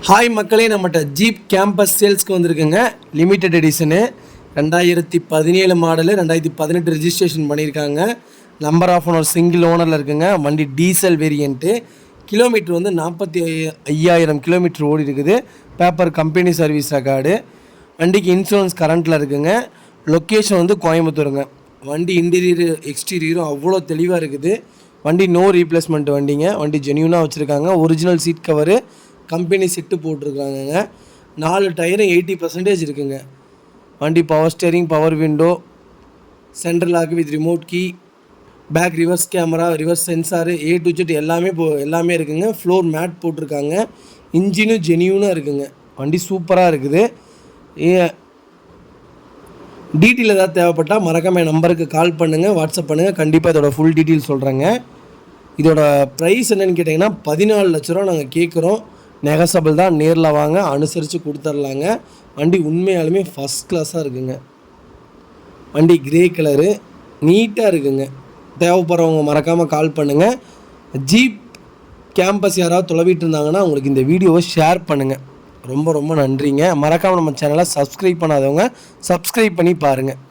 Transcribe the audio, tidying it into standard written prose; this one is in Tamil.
ஹாய் மக்களே, நம்மகிட்ட ஜீப் கேம்பஸ் சேல்ஸ்க்கு வந்திருக்குங்க. லிமிடெட் எடிஷனு 2017 மாடலு, 2018 ரிஜிஸ்ட்ரேஷன் பண்ணியிருக்காங்க. நம்பர் ஆஃப் ஓனர் சிங்கிள் ஓனரில் இருக்குங்க. வண்டி டீசல் வேரியண்ட்டு. கிலோமீட்டர் வந்து 45,000 கிலோமீட்டர் ஓடி இருக்குது. Paper company service record. வண்டிக்கு இன்சூரன்ஸ் கரண்ட்டில் இருக்குங்க. லொக்கேஷன் வந்து கோயம்புத்தூருங்க. வண்டி இன்டீரியர் எக்ஸ்டீரியரும் அவ்வளோ தெளிவாக இருக்குது. வண்டி நோ ரீப்ளேஸ்மெண்ட் வண்டிங்க. வண்டி ஜென்யூனாக வச்சுருக்காங்க. Original seat cover, company set போட்டிருக்காங்கங்க. 4 டயரும் 80% இருக்குங்க. வண்டி power steering, power window, central lock with remote key, back reverse camera, reverse sensor, A to Z எல்லாமே இருக்குங்க. ஃப்ளோர் மேட் போட்டிருக்காங்க. இன்ஜினும் ஜென்யூனாக இருக்குங்க. வண்டி சூப்பராக இருக்குது. டீட்டெயில் ஏதாவது தேவைப்பட்டால் மறக்காம என் நம்பருக்கு கால் பண்ணுங்கள், வாட்ஸ்அப் பண்ணுங்கள். கண்டிப்பாக இதோட ஃபுல் டீட்டெயில் சொல்கிறேங்க. இதோட ப்ரைஸ் என்னென்னு கேட்டிங்கன்னா 14 லட்ச ரூபா நாங்கள் கேட்குறோம். நெகசபிள் தான். நேரில் வாங்க, அனுசரித்து கொடுத்துர்லாங்க. வண்டி உண்மையாலுமே ஃபஸ்ட் கிளாஸாக இருக்குங்க. வண்டி கிரே கலரு, நீட்டாக இருக்குங்க. தேவைப்படுறவங்க மறக்காமல் கால் பண்ணுங்கள். ஜீப் கேம்பஸ் யாராவது தொலைவிட்டு இருந்தாங்கன்னா உங்களுக்கு இந்த வீடியோவை ஷேர் பண்ணுங்கள். ரொம்ப ரொம்ப நன்றிங்க. மறக்காமல் நம்ம சேனலை சப்ஸ்கிரைப் பண்ணாதவங்க சப்ஸ்கிரைப் பண்ணி பாருங்கள்.